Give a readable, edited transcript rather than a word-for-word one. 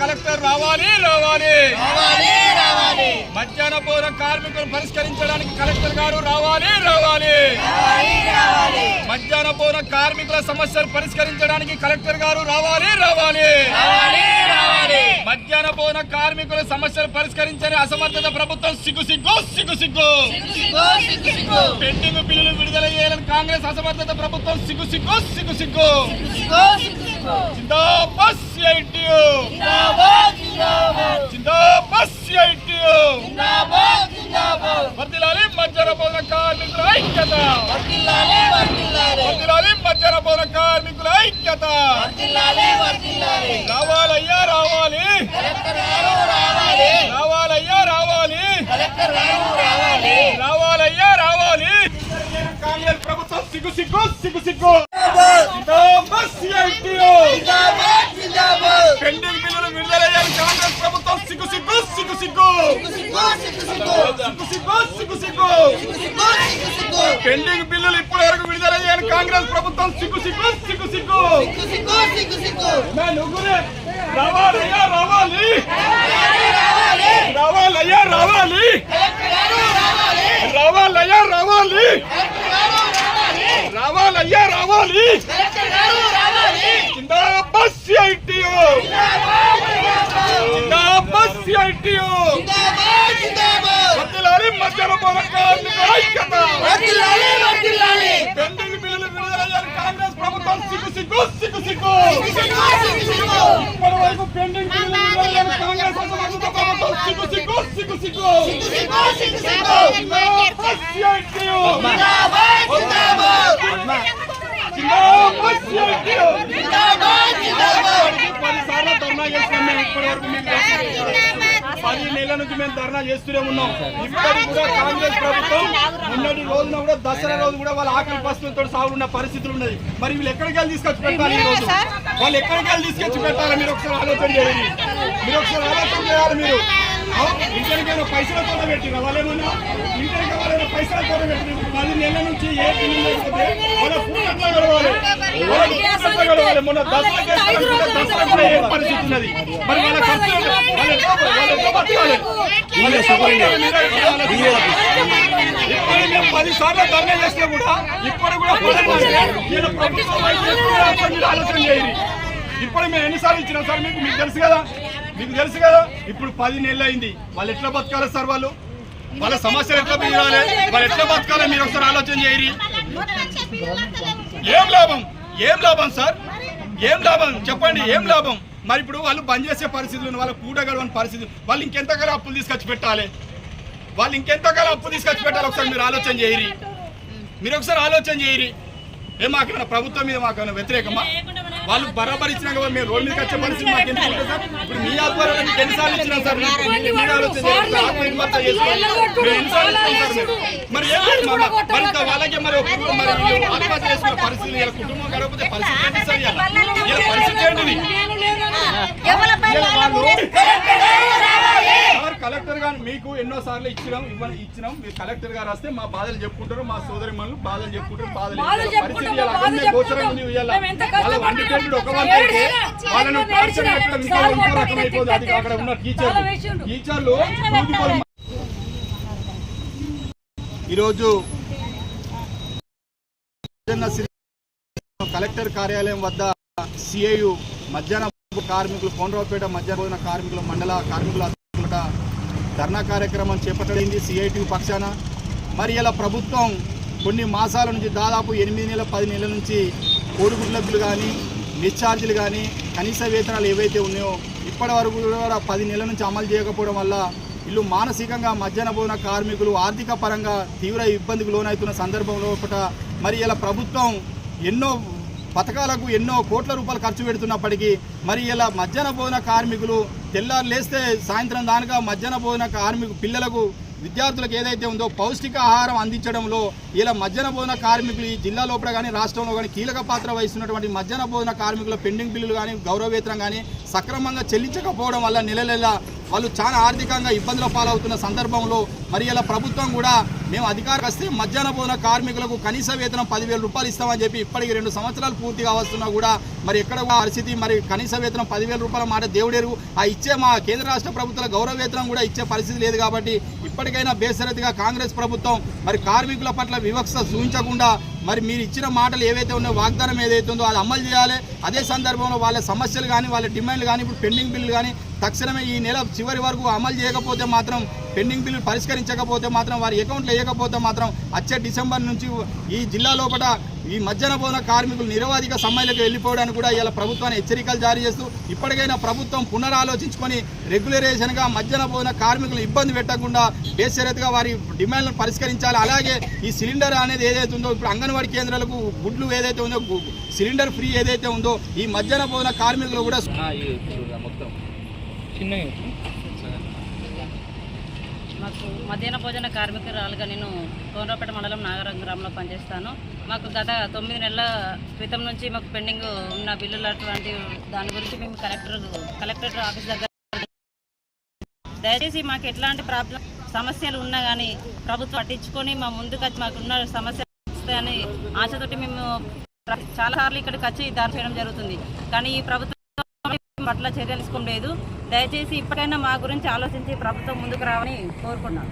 Collector రావాలి. మధ్యాహ్న భోజన కార్మికులను పరిష్కరించడానికి కలెక్టర్ గారు రావాలి. మధ్యాహ్న భోజన కార్మికుల సమస్యలు పరిష్కరించడానికి కలెక్టర్ గారు రావాలి. మధ్యాహ్న భోజన కార్మికుల సమస్యలు పరిష్కరించని అసమర్థత ప్రభుత్వం సిగ్గు. పెండింగ్ బిల్లులు విడుదల చేయాలని కాంగ్రెస్ అసమర్థత ప్రభుత్వం సిగ్గు. జిందాబాద్ సిఐటియు, వర్ధిల్లాలి మధ్యాహ్న భోజన కార్మికుల ఐక్యత, వర్ధిల్లాలి మధ్యాహ్న భోజన కార్మికుల ఐక్యత. రావాలయ్యా రావాలి, రావాలయ్యా రావాలి. కాంగ్రెస్ ప్రభుత్వం సిగ్గు. పెండింగ్ బిల్లులు విడుదలయ్యాలి కాంగ్రెస్ ప్రభుత్వం సిగ్గు. పెండింగ్ బిల్లులు ఇప్పటి వరకు విడుదలయ్యాలి కాంగ్రెస్ ప్రభుత్వం సిగ్గు. రావాలయ్యా రావాలి, జిందాబాద్ సిఐటియు, వర్ధిల్లాలి మధ్యాహ్న భోజన కార్మికుల ఐక్యత. పెండింగ్ బిల్లులు విడుదలయ్యాలి కాంగ్రెస్ ప్రభుత్వం సిగ్గు. ఇప్పటి వరకు పెండింగ్ బిల్లులు విడుదలయ్యాలి కాంగ్రెస్ ప్రభుత్వం సిగ్గు. పది నెలల నుంచి మేము ధర్నా చేస్తూనే ఉన్నాం. ఇప్పటికి కూడా కాంగ్రెస్ ప్రభుత్వం మొన్నటి రోజున కూడా దసరా రోజు కూడా వాళ్ళ ఆకలి పస్తులతో సాగున్న పరిస్థితులు ఉన్నది. మరి వీళ్ళు ఎక్కడికి వెళ్ళి తీసుకొచ్చి పెట్టాలి? ఈ రోజు వాళ్ళు ఎక్కడికి వెళ్ళి తీసుకొచ్చి పెట్టాలి? మీరు ఒకసారి ఆలోచన చేయాలి. మీరు ఇంటర్కైనా పైసలతో పెట్టిన వాళ్ళేమన్నా ఇంటర్కి వాళ్ళైనా పైసలతో పెట్టి 10 నెలల నుంచి ఏ పిల్లలు లేకపోతే వాళ్ళ పూర్ణంగా గడవాలి. మొన్న దసరా కూడా ఏ పరిస్థితి ఉన్నది? మరి వాళ్ళ ఖర్చు మేము 10 సార్లు ధర్నా చేసినా కూడా ఇప్పుడు కూడా ఆలోచన చేయండి. ఇప్పుడు మేము ఎన్నిసార్లు ఇచ్చినాం సార్? మీకు తెలుసు కదా. ఇప్పుడు 10 నెలలు అయింది. వాళ్ళు ఎట్లా బతకాలి సార్? వాళ్ళ సమస్యలు ఎట్లా తీరాలి? వాళ్ళు ఎట్లా బతకాలి? మీరు ఒకసారి ఆలోచన చేయరి. ఏం లాభం సార్? చెప్పండి, ఏం లాభం? మరి ఇప్పుడు వాళ్ళు బంద్ చేసే పరిస్థితులు, వాళ్ళ పూట గడవని పరిస్థితి, వాళ్ళు ఇంకెంతకాలం అప్పులు తీసుకొచ్చి పెట్టాలి? ఒకసారి మీరు ఆలోచన చేయరి. మాకేమైనా ప్రభుత్వం మీద మాకేమైనా వ్యతిరేకమా? వాళ్ళు బరాబర్ ఇచ్చినాక మేము రోడ్డు మీదకి వచ్చే పరిస్థితి మాకు ఎందుకు ఉంటుంది సార్? ఇప్పుడు మీ ఆధ్వర్యంలో మీకు ఎన్నిసార్లు ఇచ్చినాం సార్? మీరు ఆలోచన ఆత్మవిమర్శ చేసుకోవాలి. మేము ఎన్నిసార్లు ఇచ్చినాం సార్? మరి వాళ్ళకి మరి ఆత్మహత్య చేసుకునే పరిస్థితి, ఇలా కుటుంబం గడపతే పరిస్థితి ఏంటి సార్? ఇలా పరిస్థితి ఏంటిది? కలెక్టర్ గారు మీకు ఎన్నో సార్లు ఇచ్చినాం. మీరు కలెక్టర్ గారు వస్తే మా బాధలు చెప్పుకుంటారు, మా సోదరి మనులు బాధలు చెప్పుకుంటారు. పరిస్థితి గోచరంగా ఉంది. వాళ్ళ వంటి ఒక వాళ్ళు అయితే వాళ్ళను రకమైపోతుంది. అది అక్కడ ఉన్న టీచర్లు ఈరోజు కలెక్టర్ కార్యాలయం వద్ద సిఐయు మధ్యాహ్న కార్మికులు, కోనరావుపేట మధ్యాహ్న భోజన కార్మికుల మండల కార్మికుల ధర్నా కార్యక్రమం చేపట్టడింది సిఐటియు పక్షాన. మరి ఇలా ప్రభుత్వం కొన్ని మాసాల నుంచి దాదాపు 8 నెలల 10 నెలల నుంచి కోడిగుడ్ల బిల్లు కానీ, డిశ్చార్జీలు కానీ, కనీస వేతనాలు ఏవైతే ఉన్నాయో ఇప్పటి వరకు కూడా 10 నెలల నుంచి అమలు చేయకపోవడం వల్ల వీళ్ళు మానసికంగా మధ్యాహ్న భోజన కార్మికులు ఆర్థిక పరంగా తీవ్ర ఇబ్బందికి లోనవుతున్న సందర్భంలో మరి ఇలా ప్రభుత్వం ఎన్నో పథకాలకు ఎన్నో కోట్ల రూపాయలు ఖర్చు పెడుతున్నప్పటికీ మరి ఇలా మధ్యాహ్న భోజన కార్మికులు తెల్లారు లేస్తే సాయంత్రం దానిగా మధ్యాహ్న భోజన పిల్లలకు విద్యార్థులకు ఏదైతే ఉందో పౌష్టిక ఆహారం అందించడంలో ఇలా మధ్యాహ్న భోజన కార్మికులు ఈ జిల్లా లోపల కానీ రాష్ట్రంలో కానీ కీలక పాత్ర వహిస్తున్నటువంటి మధ్యాహ్న భోజన కార్మికుల పెండింగ్ బిల్లులు కానీ గౌరవ వేతనం కానీ సక్రమంగా చెల్లించకపోవడం వల్ల నెల వాళ్ళు చాలా ఆర్థికంగా ఇబ్బందుల పాలవుతున్న సందర్భంలో మరి ఇలా ప్రభుత్వం కూడా మేము అధికారికి వస్తే మధ్యాహ్న భోజన కార్మికులకు కనీస వేతనం 10,000 రూపాయలు ఇస్తామని చెప్పి ఇప్పటికి 2 సంవత్సరాలు పూర్తిగా వస్తున్నా కూడా మరి ఎక్కడ పరిస్థితి, మరి కనీస వేతనం 10,000 రూపాయల మాట దేవుడేరు. ఆ ఇచ్చే మా కేంద్ర రాష్ట్ర ప్రభుత్వాల గౌరవ వేతనం కూడా ఇచ్చే పరిస్థితి లేదు. కాబట్టి ఇప్పటికైనా బేసరతిగా కాంగ్రెస్ ప్రభుత్వం మరి కార్మికుల పట్ల వివక్ష చూపించకుండా మరి మీరు ఇచ్చిన మాటలు ఏవైతే ఉన్నాయో, వాగ్దానం ఏదైతే ఉందో అది అమలు చేయాలి. అదే సందర్భంలో వాళ్ళ సమస్యలు కానీ వాళ్ళ డిమాండ్లు కానీ ఇప్పుడు పెండింగ్ బిల్లులు కానీ తక్షణమే ఈ నెల చివరి వరకు అమలు చేయకపోతే మాత్రం, పెండింగ్ బిల్లు పరిష్కరించకపోతే మాత్రం, వారి అకౌంట్లో వేయకపోతే మాత్రం వచ్చే డిసెంబర్ నుంచి ఈ జిల్లా లోపల ఈ మధ్యాహ్న భోజన కార్మికులు నిరవధిక సమ్మెలకు వెళ్ళిపోవడానికి కూడా ఇలా ప్రభుత్వాన్ని హెచ్చరికలు జారీ చేస్తూ ఇప్పటికైనా ప్రభుత్వం పునరాలోచించుకొని రెగ్యులరైజేషన్గా మధ్యాహ్న భోజన కార్మికులు ఇబ్బంది పెట్టకుండా బేషరతుగా వారి డిమాండ్లను పరిష్కరించాలి. అలాగే ఈ సిలిండర్ అనేది ఏదైతే ఉందో, ఇప్పుడు అంగన్వాడీ కేంద్రాలకు గుడ్లు ఏదైతే ఉందో, సిలిండర్ ఫ్రీ ఏదైతే ఉందో, ఈ మధ్యాహ్న భోజన కార్మికులు కూడా మొత్తం మాకు మధ్యాహ్న భోజన కార్మికురాలుగా నేను కోనరావుపేట మండలం నాగరం గ్రామంలో పనిచేస్తాను. మాకు గత 9 నెలల క్రితం నుంచి మాకు పెండింగ్ ఉన్న బిల్లులు అటువంటి దాని గురించి మేము కలెక్టరేట్ ఆఫీస్ దగ్గర దయచేసి మాకు ఎట్లాంటి సమస్యలు ఉన్నా కానీ ప్రభుత్వం పట్టించుకొని మా ముందుకు మాకున్న సమస్యలు వస్తాయని ఆశతోటి మేము చాలాసార్లు ఇక్కడికి వచ్చి దారి చేయడం జరుగుతుంది. కానీ ఈ ప్రభుత్వం పట్ల చర్యలు తీసుకోలేదు. దయచేసి ఇప్పటికైనా మా గురించి ఆలోచించి ప్రభుత్వం ముందుకు రావాలని కోరుకున్నాను.